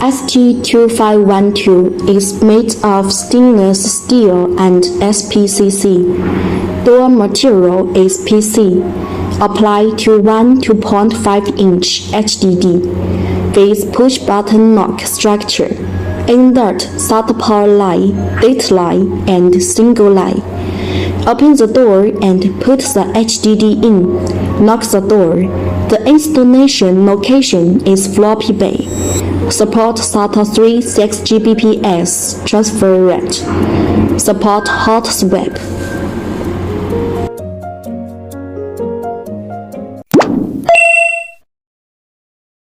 ST2512 is made of stainless steel and SPCC. Door material is PC. Applied to one 2.5-inch HDD with push-button lock structure. Insert SATA power line, data line, and single line. Open the door and put the HDD in. Lock the door. The installation location is floppy bay. Support SATA 3 6 Gbps transfer rate. Support hot swap.